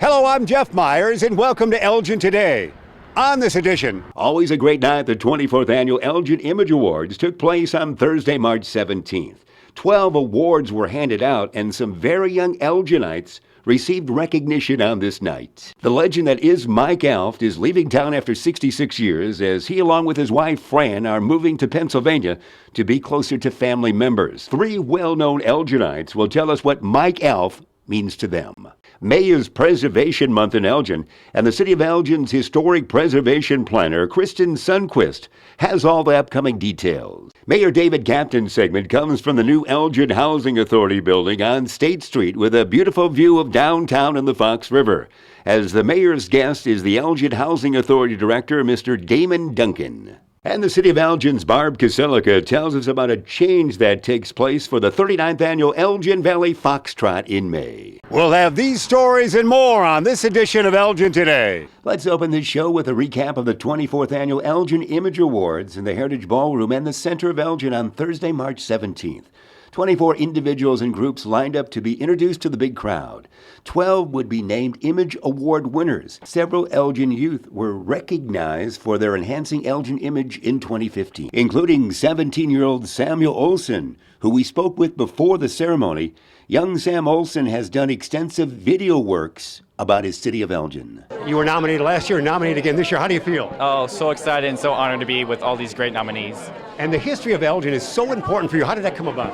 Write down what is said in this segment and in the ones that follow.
Hello, I'm Jeff Myers, and welcome to Elgin Today. On this edition, always a great night, the 24th Annual Elgin Image Awards took place on Thursday, March 17th. 12 awards were handed out, and some very young Elginites received recognition on this night. The legend that is Mike Alft is leaving town after 66 years as he, along with his wife Fran, are moving to Pennsylvania to be closer to family members. 3 well-known Elginites will tell us what Mike Alft means to them. May is Preservation Month in Elgin, and the City of Elgin's historic preservation planner, Christen Sundquist, has all the upcoming details. Mayor David Kaptain's segment comes from the new Elgin Housing Authority building on State Street with a beautiful view of downtown and the Fox River. As the mayor's guest is the Elgin Housing Authority Director, Mr. Damon Duncun. And the City of Elgin's Barb Keselica tells us about a change that takes place for the 39th Annual Elgin Valley Fox Trot in May. We'll have these stories and more on this edition of Elgin Today. Let's open this show with a recap of the 24th Annual Elgin Image Awards in the Heritage Ballroom and the Center of Elgin on Thursday, March 17th. 24 individuals and groups lined up to be introduced to the big crowd. 12 would be named Image Award winners. Several Elgin youth were recognized for their enhancing Elgin image in 2015, including 17-year-old Samuel Olson, who we spoke with before the ceremony. Young Sam Olson has done extensive video works about his city of Elgin. You were nominated last year and nominated again this year. How do you feel? Oh, so excited and so honored to be with all these great nominees. And the history of Elgin is so important for you. How did that come about?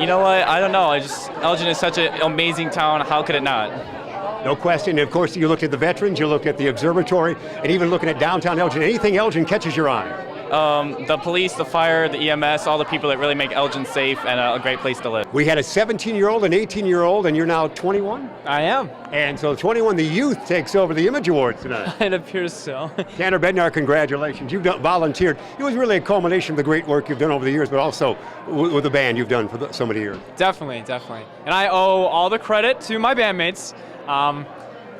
You know what? I don't know. Elgin is such an amazing town. How could it not? No question. And of course, you looked at the veterans, you looked at the observatory, and even looking at downtown Elgin. Anything Elgin catches your eye? The police, the fire, the EMS, all the people that really make Elgin safe and a great place to live. We had a 17-year-old, an 18-year-old, and you're now 21? I am. And so 21, the youth takes over the Image Awards tonight. It appears so. Tanner Bednar, congratulations. You've volunteered. It was really a culmination of the great work you've done over the years, but also with the band you've done for so many years. Definitely. And I owe all the credit to my bandmates.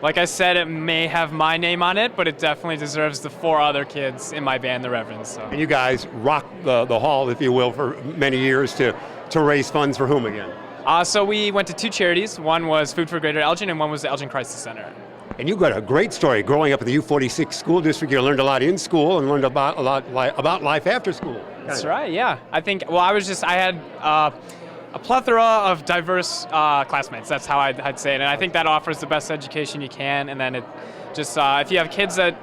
Like I said, it may have my name on it, but it definitely deserves the 4 other kids in my band, the Reverends. So. And you guys rocked the hall, if you will, for many years to raise funds for whom again? So we went to 2 charities. One was Food for Greater Elgin, and one was the Elgin Crisis Center. And you've got a great story. Growing up in the U46 school district, you learned a lot in school and learned about about life after school. That's right, yeah. I had a plethora of diverse classmates. That's how I'd say it. And I think that offers the best education you can. And then it just, if you have kids that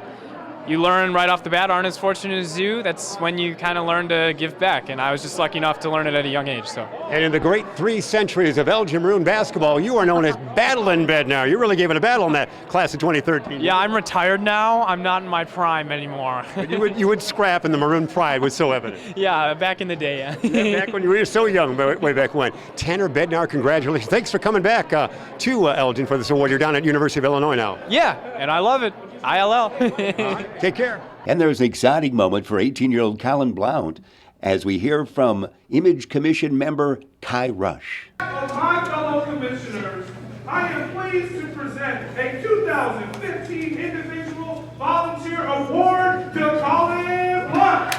you learn right off the bat aren't as fortunate as you, that's when you kind of learn to give back. And I was just lucky enough to learn it at a young age. So. And in the great 3 centuries of Elgin Maroon basketball, you are known as Battlin' Bednar. You really gave it a battle in that class of 2013. Yeah, I'm retired now. I'm not in my prime anymore. you would scrap, and the Maroon pride was so evident. Yeah, back in the day, yeah. Back when you were so young, way back when. Tanner Bednar, congratulations. Thanks for coming back to Elgin for this award. You're down at University of Illinois now. Yeah, and I love it. ILL. Take care. And there's an exciting moment for 18-year-old Colin Blount as we hear from Image Commission member Kai Rush. My fellow commissioners, I am pleased to present a 2015 Individual Volunteer Award to Colin Blount.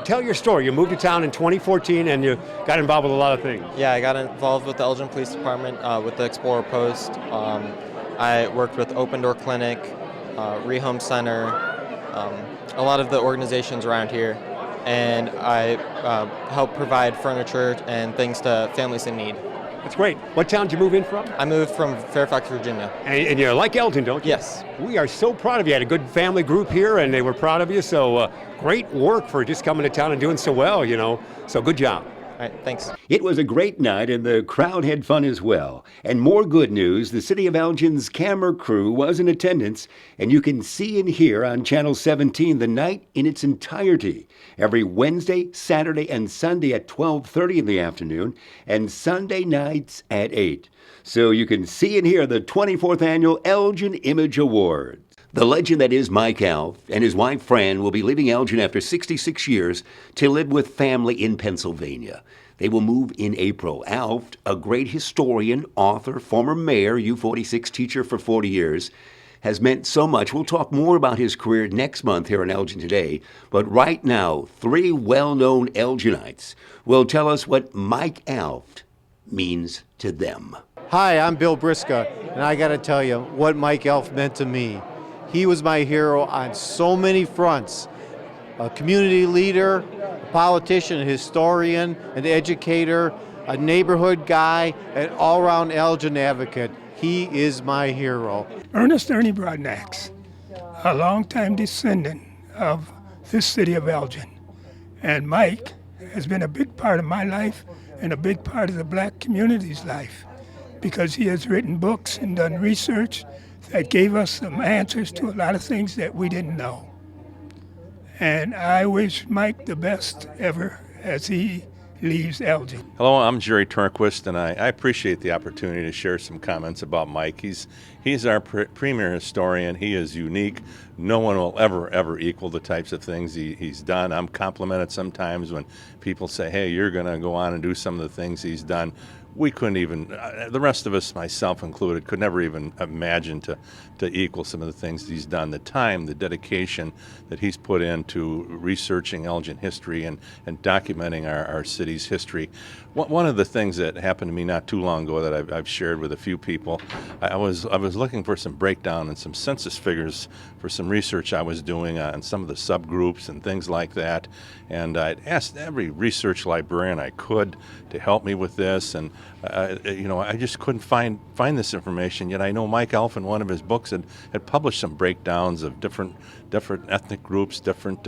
Tell your story. You moved to town in 2014 and you got involved with a lot of things. Yeah, I got involved with the Elgin Police Department with the Explorer Post. I worked with Open Door Clinic, Rehome Center, a lot of the organizations around here, and I helped provide furniture and things to families in need. That's great. What town did you move in from? I moved from Fairfax, Virginia. And you like Elgin, don't you? Yes. We are so proud of you. You had a good family group here, and they were proud of you. So great work for just coming to town and doing so well, you know. So good job. All right, thanks. It was a great night, and the crowd had fun as well. And more good news, the City of Elgin's camera crew was in attendance, and you can see and hear on Channel 17 the night in its entirety, every Wednesday, Saturday, and Sunday at 12:30 in the afternoon, and Sunday nights at 8. So you can see and hear the 24th Annual Elgin Image Awards. The legend that is Mike Alft and his wife Fran will be leaving Elgin after 66 years to live with family in Pennsylvania. They will move in April. Alft, a great historian, author, former mayor, U46 teacher for 40 years, has meant so much. We'll talk more about his career next month here on Elgin Today. But right now, three well-known Elginites will tell us what Mike Alft means to them. Hi, I'm Bill Briska, and I got to tell you what Mike Alft meant to me. He was my hero on so many fronts. A community leader, a politician, a historian, an educator, a neighborhood guy, an all-around Elgin advocate. He is my hero. Ernest Ernie Broadnax, a longtime descendant of this city of Elgin. And Mike has been a big part of my life and a big part of the black community's life, because he has written books and done research that gave us some answers to a lot of things that we didn't know. And I wish Mike the best ever as he leaves Elgin. Hello, I'm Jerry Sundquist, and I appreciate the opportunity to share some comments about Mike. He's our premier historian. He is unique. No one will ever equal the types of things he's done. I'm complimented sometimes when people say, hey, you're going to go on and do some of the things he's done. We couldn't even, the rest of us, myself included, could never even imagine to equal some of the things he's done. The time, the dedication that he's put into researching Elgin history and documenting our city's history. One of the things that happened to me not too long ago that I've shared with a few people, I was looking for some breakdown and some census figures for some research I was doing on some of the subgroups and things like that. And I'd asked every research librarian I could to help me with this, and I just couldn't find this information. Yet I know Mike Alft in one of his books had published some breakdowns of different ethnic groups, different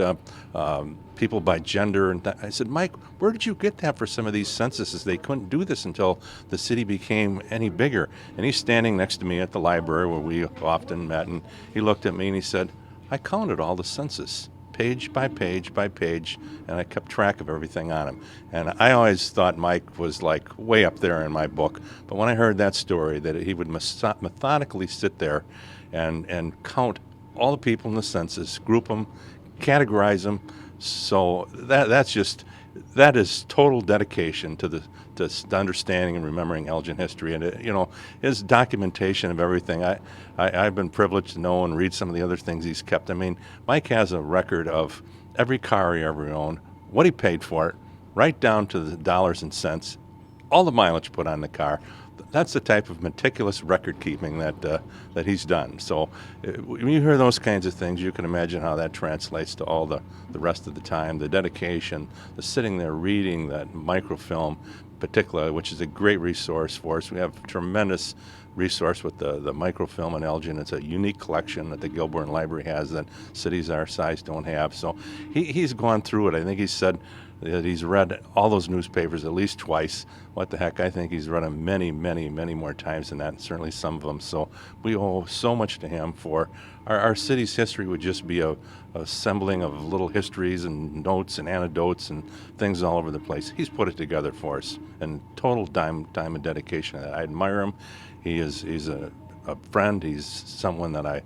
people by gender. And I said, Mike, where did you get that for some of these censuses? They couldn't do this until the city became any bigger. And he's standing next to me at the library where we often met, and he looked at me and he said, I counted all the census, page by page by page, and I kept track of everything on him. And I always thought Mike was like way up there in my book. But when I heard that story, that he would methodically sit there and count all the people in the census, group them, categorize them, so that is total dedication to the understanding and remembering Elgin history, and his documentation of everything. I've been privileged to know and read some of the other things he's kept. I mean, Mike has a record of every car he ever owned, what he paid for it, right down to the dollars and cents, all the mileage put on the car. That's the type of meticulous record keeping that he's done. So when you hear those kinds of things, you can imagine how that translates to all the rest of the time, the dedication, the sitting there reading that microfilm, particularly, which is a great resource for us. We have a tremendous resource with the microfilm in Elgin. It's a unique collection that the Gilbourne Library has that cities our size don't have. So he's gone through it. I think he said that he's read all those newspapers at least twice. What the heck, I think he's read them many more times than that, and certainly some of them. So we owe so much to him for our city's history would just be a assembling of little histories and notes and anecdotes and things all over the place. He's put it together for us, and total time and dedication to that. I admire him. He's a friend. He's someone that I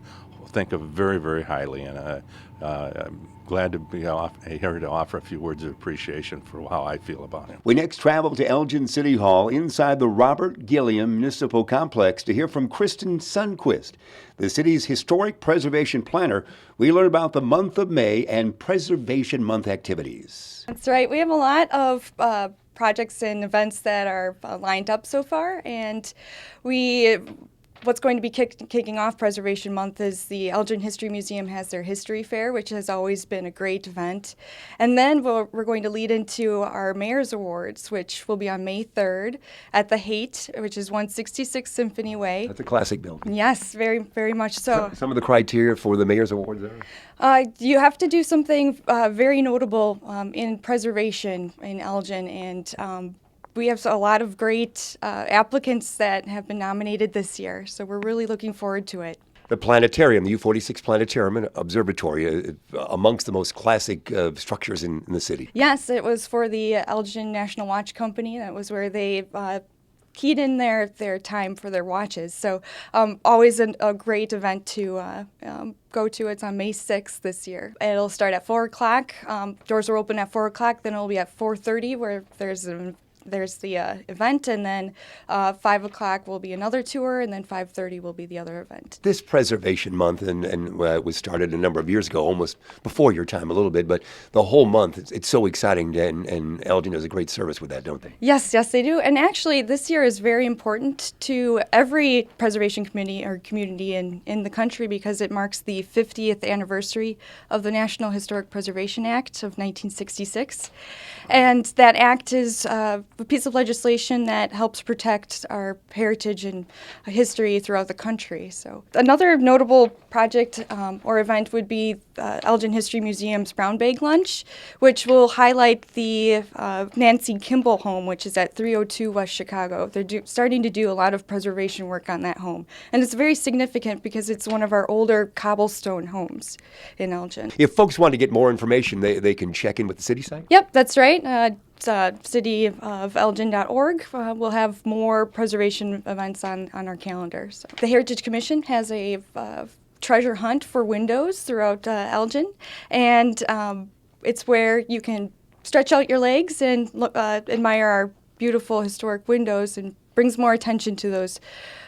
think of very highly, and I'm glad to be here to offer a few words of appreciation for how I feel about him. We next travel to Elgin City Hall inside the Robert Gilliam Municipal Complex to hear from Christen Sundquist, the city's historic preservation planner. We learn about the month of May and Preservation Month activities. That's right. We have a lot of projects and events that are lined up so far, and what's going to be kicking off Preservation Month is the Elgin History Museum has their History Fair, which has always been a great event. And then we're going to lead into our Mayor's Awards, which will be on May 3rd at the Haight, which is 166 Symphony Way. That's a classic building. Yes, very much so. Some of the criteria for the Mayor's Awards are? You have to do something very notable in preservation in Elgin, and we have a lot of great applicants that have been nominated this year, so we're really looking forward to it. The planetarium, the U46 Planetarium and Observatory, amongst the most classic structures in the city. Yes, it was for the Elgin National Watch Company. That was where they keyed in their time for their watches. So always a great event to go to. It's on May 6th this year. It'll start at 4 o'clock. Doors are open at 4 o'clock. Then it'll be at 4:30 where there's an there's the event, and then 5 o'clock will be another tour, and then 5:30 will be the other event. This Preservation Month, and it was started a number of years ago, almost before your time a little bit, but the whole month, it's so exciting, and Elgin does a great service with that, don't they? Yes, they do. And actually, this year is very important to every preservation community in the country because it marks the 50th anniversary of the National Historic Preservation Act of 1966. And that act is a piece of legislation that helps protect our heritage and history throughout the country. So another notable project or event would be Elgin History Museum's Brown Bag Lunch, which will highlight the Nancy Kimball home, which is at 302 West Chicago. They're starting to do a lot of preservation work on that home. And it's very significant because it's one of our older cobblestone homes in Elgin. If folks want to get more information, they can check in with the city site? Yep, that's right. It's cityofelgin.org. We'll have more preservation events on our calendar. So the Heritage Commission has a treasure hunt for windows throughout Elgin, and it's where you can stretch out your legs and admire our beautiful historic windows, and brings more attention to those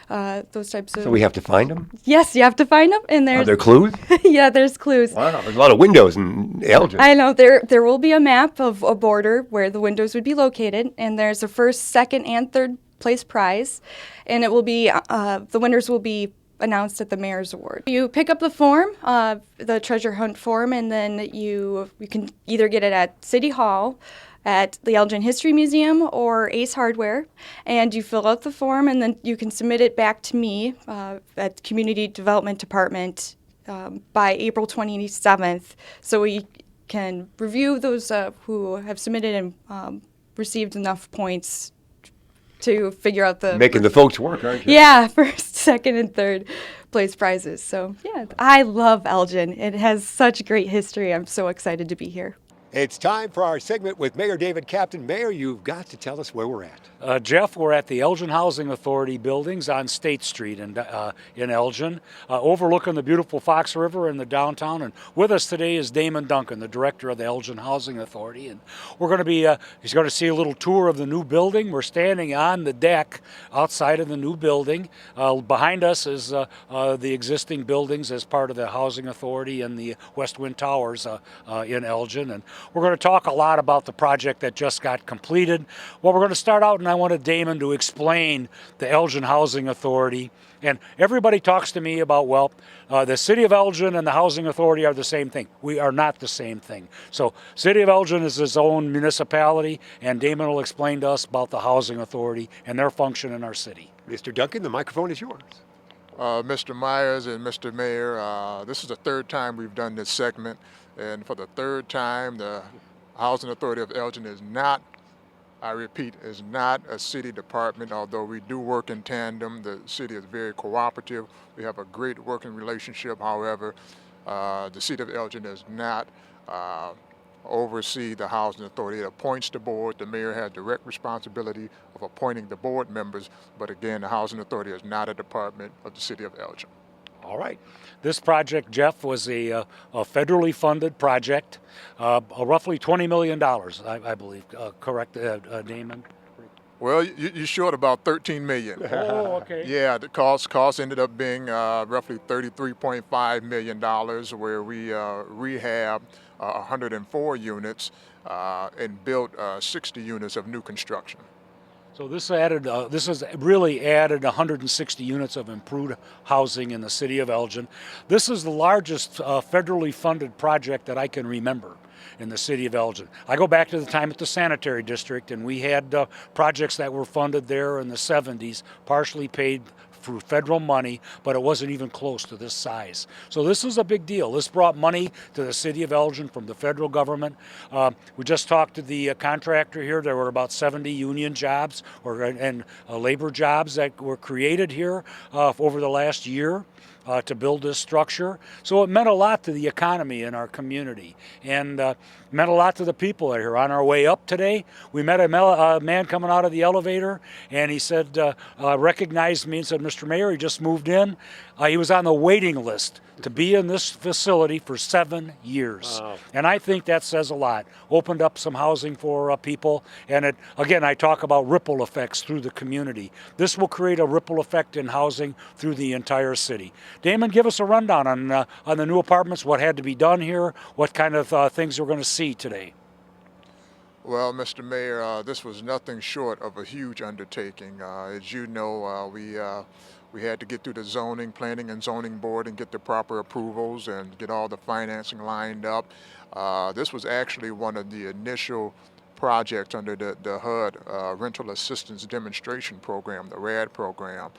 types of... So we have to find them? Yes, you have to find them. And Are there clues? Yeah, there's clues. Wow, there's a lot of windows in Elgin. I know. There will be a map of a border where the windows would be located, and there's a first, second, and third place prize, and it will be the winners will be announced at the Mayor's Award. You pick up the form, the treasure hunt form, and then you can either get it at City Hall, at the Elgin History Museum, or Ace Hardware, and you fill out the form, and then you can submit it back to me at Community Development Department by April 27th, so we can review those who have submitted and received enough points to figure out the... Making the folks work, aren't you? Yeah, first, second, and third place prizes. So, yeah, I love Elgin. It has such great history. I'm so excited to be here. It's time for our segment with Mayor David Kaptain. Mayor, you've got to tell us where we're at. Jeff, we're at the Elgin Housing Authority buildings on State Street in Elgin, overlooking the beautiful Fox River in the downtown. And with us today is Damon Duncun, the director of the Elgin Housing Authority. And we're going to be, he's going to see a little tour of the new building. We're standing on the deck outside of the new building. Behind us is the existing buildings as part of the Housing Authority and the West Wind Towers in Elgin. And we're going to talk a lot about the project that just got completed. Well, we're going to start out, and I wanted Damon to explain the Elgin Housing Authority. And everybody talks to me about, well, the City of Elgin and the Housing Authority are the same thing. We are not the same thing. So City of Elgin is its own municipality, and Damon will explain to us about the Housing Authority and their function in our city. Mr. Duncun, the microphone is yours. Mr. Myers and Mr. Mayor, this is the third time we've done this segment. And for the third time, the Housing Authority of Elgin is not, I repeat, is not a city department, although we do work in tandem. The city is very cooperative. We have a great working relationship. However, the city of Elgin does not oversee the Housing Authority. It appoints the board. The mayor has direct responsibility of appointing the board members. But again, the Housing Authority is not a department of the city of Elgin. All right. This project, Jeff, was a federally funded project, roughly $20 million, I believe. Correct, Damon? Well, you're short about $13 million. Oh, okay. Yeah, the cost ended up being roughly $33.5 million, where we rehabbed 104 units and built 60 units of new construction. So this has really added 160 units of improved housing in the city of Elgin. This is the largest federally funded project that I can remember in the city of Elgin. I go back to the time at the sanitary district, and we had projects that were funded there in the 70s, partially paid through federal money, but it wasn't even close to this size. So this is a big deal. This brought money to the city of Elgin from the federal government. We just talked to the contractor here. There were about 70 union jobs and labor jobs that were created here over the last year to build this structure. So it meant a lot to the economy in our community, and meant a lot to the people here. On our way up today, we met a man coming out of the elevator, and he said, recognized me and said, "Mr. Mayor," he just moved in. He was on the waiting list to be in this facility for 7 years. Wow. And I think that says a lot. Opened up some housing for people. And it, again, I talk about ripple effects through the community. This will create a ripple effect in housing through the entire city. Damon, give us a rundown on the new apartments, what had to be done here, what kind of things we're going to see today. Well, Mr. Mayor, this was nothing short of a huge undertaking. As you know, we had to get through the zoning, planning and zoning board and get the proper approvals and get all the financing lined up. This was actually one of the initial projects under the HUD Rental Assistance Demonstration Program, the RAD program,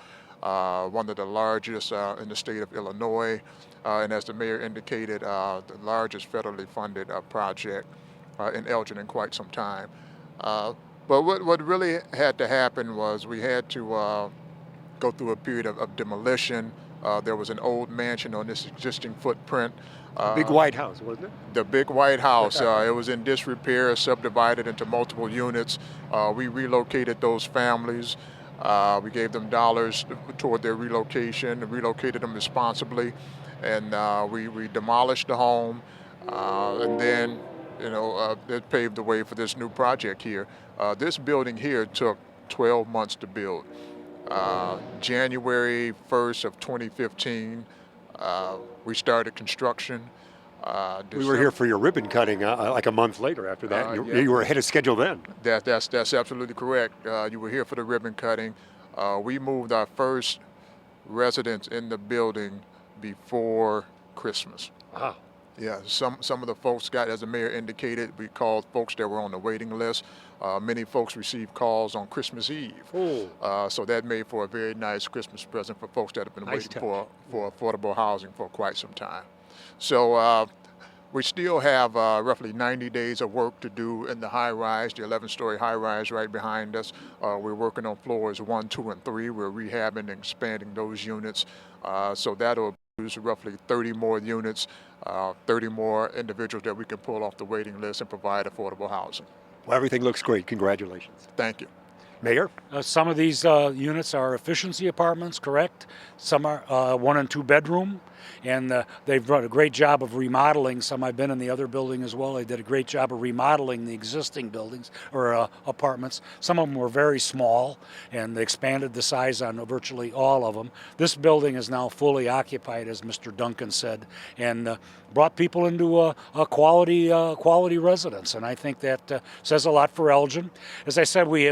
one of the largest in the state of Illinois, and as the mayor indicated, the largest federally funded project in Elgin in quite some time. But what really had to happen was we had to go through a period of demolition. There was an old mansion on this existing footprint. Big white house, wasn't it? The big white house. It was in disrepair, subdivided into multiple units. We relocated those families. We gave them dollars toward their relocation, relocated them responsibly, and we demolished the home, and then it paved the way for this new project here. This building here took 12 months to build. January 1st of 2015, we started construction. We were here for your ribbon cutting like a month later after that. You were ahead of schedule then. That's absolutely correct. You were here for the ribbon cutting. We moved our first residents in the building before Christmas. Wow. Yeah, some of the folks got, as the mayor indicated, we called folks that were on the waiting list. Many folks received calls on Christmas Eve. So that made for a very nice Christmas present for folks that have been waiting for affordable housing for quite some time. So we still have roughly 90 days of work to do in the high rise, the 11-story high rise right behind us. We're working on floors 1, 2, and 3. We're rehabbing and expanding those units. So that'll produce roughly 30 more units, 30 more individuals that we can pull off the waiting list and provide affordable housing. Well, everything looks great. Congratulations. Thank you. Mayor? Some of these units are efficiency apartments, correct? Some are 1 and 2 bedroom, and they've done a great job of remodeling. Some I've been in the other building as well. They did a great job of remodeling the existing buildings or apartments. Some of them were very small, and they expanded the size on virtually all of them. This building is now fully occupied, as Mr. Duncun said, and brought people into a quality residence, and I think that says a lot for Elgin. As I said, we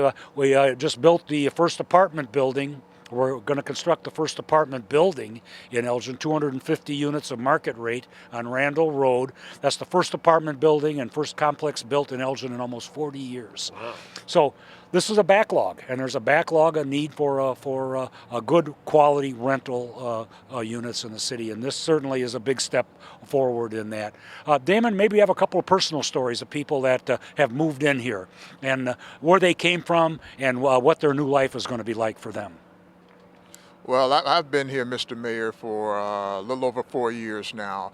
just built the first apartment building. We're going to construct the first apartment building in Elgin, 250 units of market rate on Randall Road. That's the first apartment building and first complex built in Elgin in almost 40 years. Wow. So this is a backlog, and there's a backlog, a need for a good quality rental units in the city, and this certainly is a big step forward in that. Damon, maybe you have a couple of personal stories of people that have moved in here and where they came from and what their new life is going to be like for them. Well, I've been here, Mr. Mayor, for a little over 4 years now,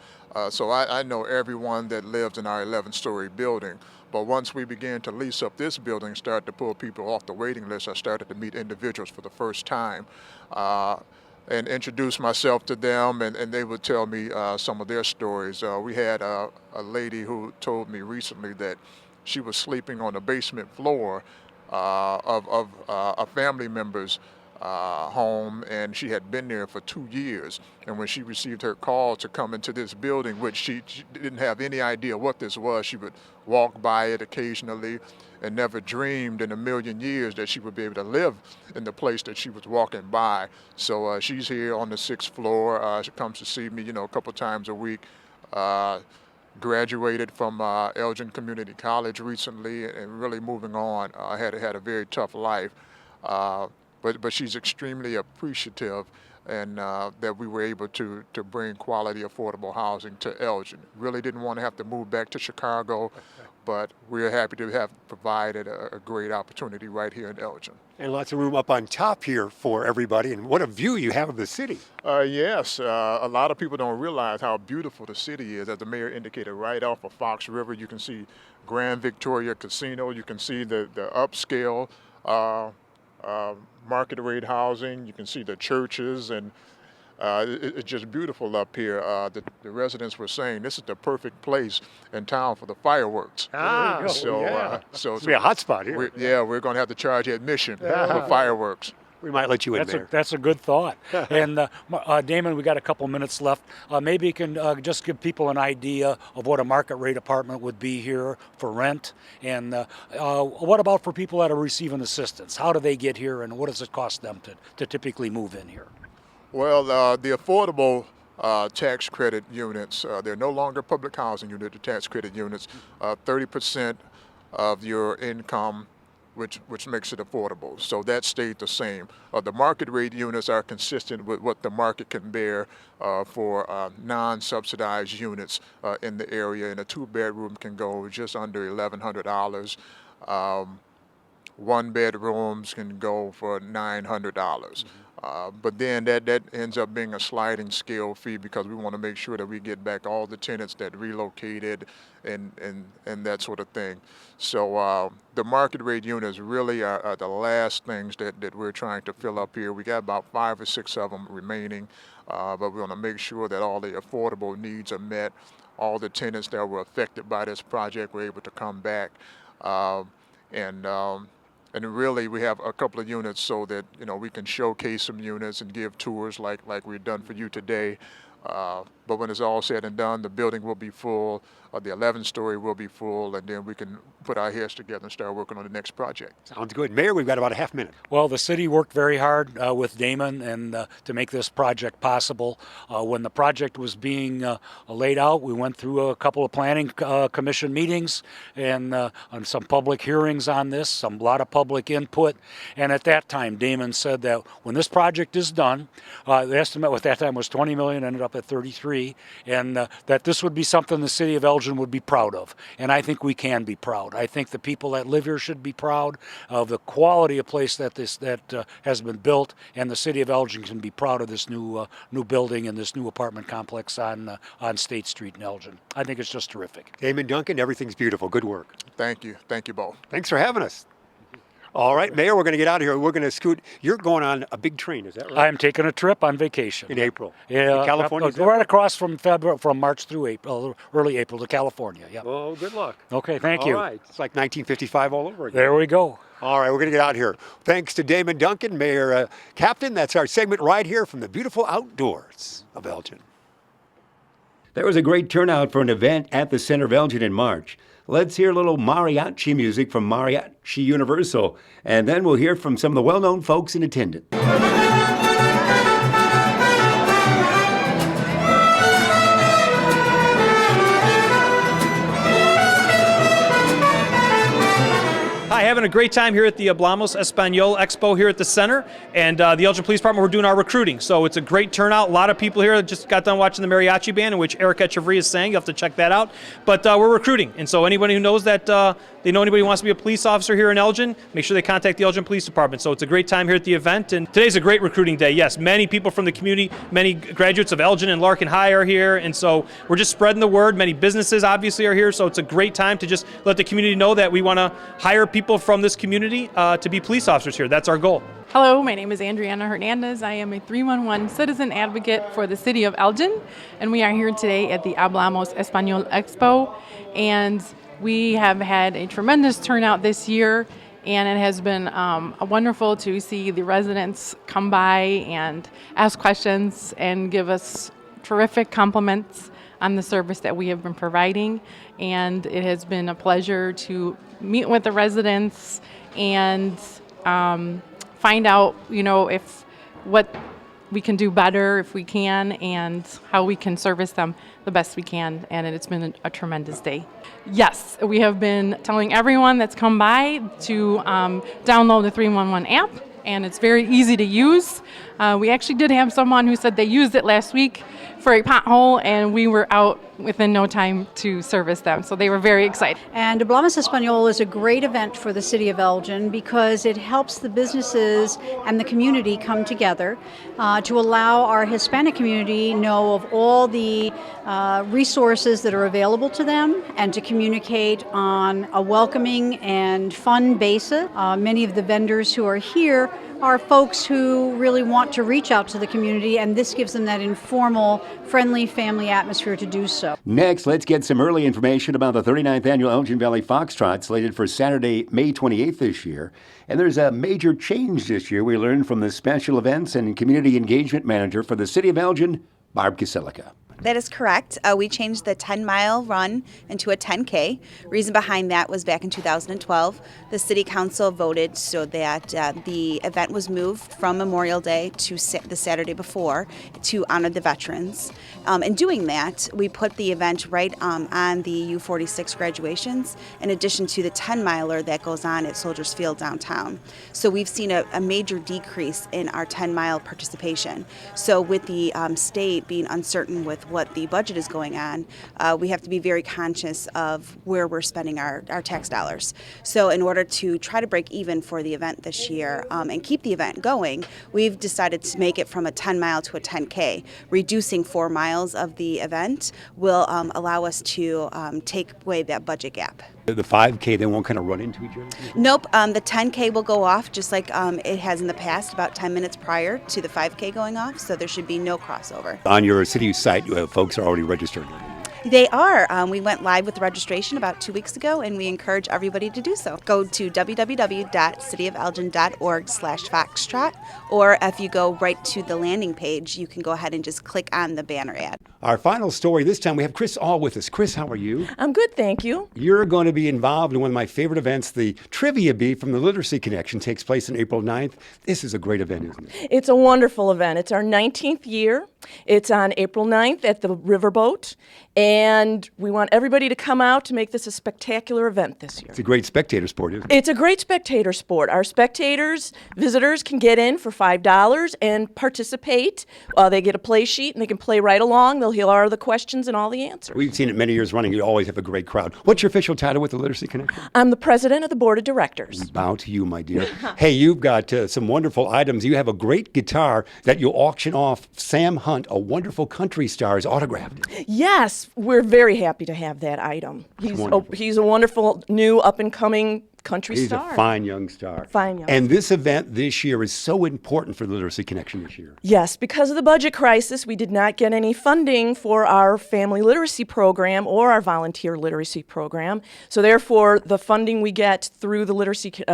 so I know everyone that lives in our 11-story building. But once we began to lease up this building, started to pull people off the waiting list, I started to meet individuals for the first time and introduce myself to them, and they would tell me some of their stories. We had a lady who told me recently that she was sleeping on the basement floor of a family member's home, and she had been there for 2 years. And when she received her call to come into this building, which she didn't have any idea what this was, she would walk by it occasionally and never dreamed in a million years that she would be able to live in the place that she was walking by. So she's here on the 6th floor. She comes to see me, a couple times a week. Graduated from Elgin Community College recently and really moving on. Had a very tough life. But she's extremely appreciative and that we were able to bring quality, affordable housing to Elgin. Really didn't want to have to move back to Chicago, but we're happy to have provided a great opportunity right here in Elgin. And lots of room up on top here for everybody, and what a view you have of the city. Yes, a lot of people don't realize how beautiful the city is. As the mayor indicated, right off of Fox River, you can see Grand Victoria Casino, you can see the upscale market rate housing, you can see the churches, and It's just beautiful up here. The residents were saying this is the perfect place in town for the fireworks. So it's be a hot spot here. We're going to have to charge admission for fireworks. We might let you in there. That's a good thought. And Damon, we got a couple minutes left. Maybe you can just give people an idea of what a market rate apartment would be here for rent. And what about for people that are receiving assistance? How do they get here, and what does it cost them to typically move in here? Well, the affordable tax credit units, they're no longer public housing unit, the tax credit units, 30% of your income, which makes it affordable. So that stayed the same. The market rate units are consistent with what the market can bear for non-subsidized units in the area, and a 2-bedroom can go just under $1,100. 1-bedrooms can go for $900. But then that ends up being a sliding scale fee, because we want to make sure that we get back all the tenants that relocated and that sort of thing. So the market rate units really are the last things that we're trying to fill up here. We got about 5 or 6 of them remaining, but we want to make sure that all the affordable needs are met. All the tenants that were affected by this project were able to come back. And really, we have a couple of units so that we can showcase some units and give tours like we've done for you today. But when it's all said and done, the building will be full, the 11-story will be full, and then we can put our heads together and start working on the next project. Sounds good. Mayor, we've got about a half minute. Well, the city worked very hard with Damon and to make this project possible. When the project was being laid out, we went through a couple of planning commission meetings and on some public hearings on this, a lot of public input. And at that time, Damon said that when this project is done, the estimate at that time was $20 million, ended up at 33, and that this would be something the city of Elgin would be proud of. And I think we can be proud. I think the people that live here should be proud of the quality of place that has been built, and the city of Elgin can be proud of this new building and this new apartment complex on State Street in Elgin. I think it's just terrific. Damon Duncun, everything's beautiful. Good work. Thank you. Thank you both. Thanks for having us. All right, Mayor, we're going to get out of here. We're going to scoot. You're going on a big train, is that right? I'm taking a trip on vacation. In April. Yeah, in California? Right across from March through April, early April to California. Yeah. Well, good luck. Okay, thank you. All right. It's like 1955 all over again. There we go. All right, we're going to get out of here. Thanks to Damon Duncun, Mayor Kaptain. That's our segment right here from the beautiful outdoors of Elgin. There was a great turnout for an event at the Center of Elgin in March. Let's hear a little mariachi music from Mariachi Universal, and then we'll hear from some of the well-known folks in attendance. Hi, having a great time here at the Hablamos Español Expo here at the center, and the Elgin Police Department, we're doing our recruiting. So it's a great turnout. A lot of people here that just got done watching the mariachi band, in which Erica Echeverria sang. You'll have to check that out. But we're recruiting, and so anybody who knows that they know anybody who wants to be a police officer here in Elgin, make sure they contact the Elgin Police Department. So it's a great time here at the event, and today's a great recruiting day. Yes, many people from the community, many graduates of Elgin and Larkin High are here, and so we're just spreading the word. Many businesses obviously are here, so it's a great time to just let the community know that we want to hire people from this community to be police officers here. That's our goal. Hello, my name is Adriana Hernandez. I am a 311 citizen advocate for the city of Elgin, and we are here today at the Hablamos Español Expo, and we have had a tremendous turnout this year, and it has been wonderful to see the residents come by and ask questions and give us terrific compliments on the service that we have been providing, and it has been a pleasure to meet with the residents and find out, if what we can do better, if we can, and how we can service them the best we can. And it's been a tremendous day. Yes, we have been telling everyone that's come by to download the 311 app, and it's very easy to use. We actually did have someone who said they used it last week for a pothole, and we were out within no time to service them, so they were very excited. And Hablamos Español is a great event for the city of Elgin because it helps the businesses and the community come together to allow our Hispanic community know of all the resources that are available to them and to communicate on a welcoming and fun basis. Many of the vendors who are here are folks who really want to reach out to the community, and this gives them that informal, friendly family atmosphere to do so. Next, let's get some early information about the 39th Annual Elgin Valley Fox Trot slated for Saturday, May 28th this year. And there's a major change this year we learned from the Special Events and Community Engagement Manager for the City of Elgin, Barb Keselica. That is correct. We changed the 10-mile run into a 10K. Reason behind that was back in 2012, the City Council voted so that the event was moved from Memorial Day to the Saturday before to honor the veterans. In doing that, we put the event right on the U46 graduations, in addition to the 10-miler that goes on at Soldiers Field downtown. So we've seen a major decrease in our 10-mile participation. So with the state being uncertain with what the budget is going on, we have to be very conscious of where we're spending our tax dollars. So in order to try to break even for the event this year and keep the event going, we've decided to make it from a 10-mile to a 10K. Reducing 4 miles of the event will allow us to take away that budget gap. The 5K, they won't kind of run into each other? Nope. The 10K will go off just like it has in the past, about 10 minutes prior to the 5K going off, so there should be no crossover. On your city site, folks are already registered. They are. We went live with registration about 2 weeks ago, and we encourage everybody to do so. Go to www.cityofelgin.org/foxtrot, or if you go right to the landing page, you can go ahead and just click on the banner ad. Our final story this time, we have Chris All with us. Chris, how are you? I'm good, thank you. You're going to be involved in one of my favorite events. The Trivia Bee from the Literacy Connection takes place on April 9th. This is a great event, isn't it? It's a wonderful event. It's our 19th year. It's on April 9th at the Riverboat, and we want everybody to come out to make this a spectacular event this year. It's a great spectator sport, isn't it? It's a great spectator sport. Our spectators, visitors can get in for $5 and participate. They get a play sheet and they can play right along. They'll hear all the questions and all the answers. We've seen it many years running. You always have a great crowd. What's your official title with the Literacy Connection? I'm the president of the board of directors. Bow to you, my dear. Hey, you've got some wonderful items. You have a great guitar that you'll auction off. Sam Hunt, a wonderful country star, is autographed. Yes, we're very happy to have that item. He's a wonderful new up-and-coming country star. He's a fine young star. Fine young. And this event this year is so important for the Literacy Connection this year. Yes, because of the budget crisis, we did not get any funding for our family literacy program or our volunteer literacy program. So therefore, the funding we get through the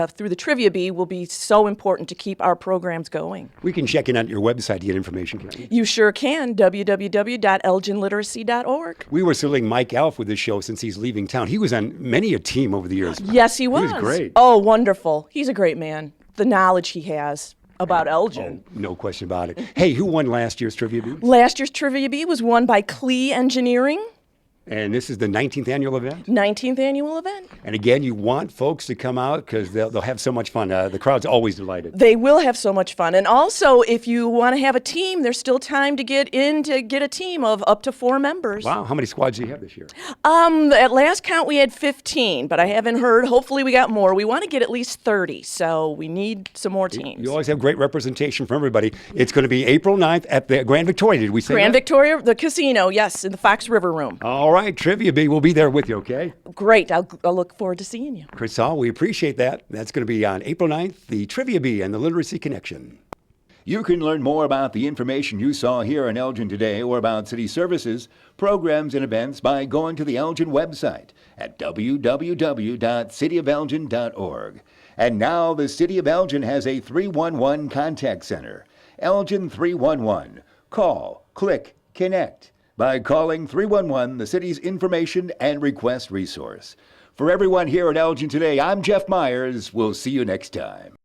through the Trivia Bee will be so important to keep our programs going. We can check in on your website to get information, can I? You sure can, www.elginliteracy.org. We were selling Mike Alft with this show since he's leaving town. He was on many a team over the years. Yes, he was. He was great. Oh, wonderful. He's a great man. The knowledge he has about Elgin. Oh, no question about it. Hey, who won last year's Trivia Bee? Last year's Trivia Bee was won by Clee Engineering. And this is the 19th annual event? 19th annual event. And again, you want folks to come out because they'll have so much fun. The crowd's always delighted. They will have so much fun. And also, if you want to have a team, there's still time to get in to get a team of up to 4 members. Wow. How many squads do you have this year? At last count, we had 15, but I haven't heard. Hopefully, we got more. We want to get at least 30, so we need some more teams. You always have great representation from everybody. It's going to be April 9th at the Grand Victoria. Did we say Grand that? Victoria, the casino, yes, in the Fox River Room. All right. Trivia Bee. We'll be there with you, okay? Great. I'll look forward to seeing you. Chris Hall, we appreciate that. That's going to be on April 9th, the Trivia Bee and the Literacy Connection. You can learn more about the information you saw here on Elgin Today or about city services, programs, and events by going to the Elgin website at www.cityofelgin.org. And now the City of Elgin has a 311 contact center. Elgin 311. Call, click, connect by calling 311, the city's information and request resource. For everyone here at Elgin Today, I'm Jeff Myers. We'll see you next time.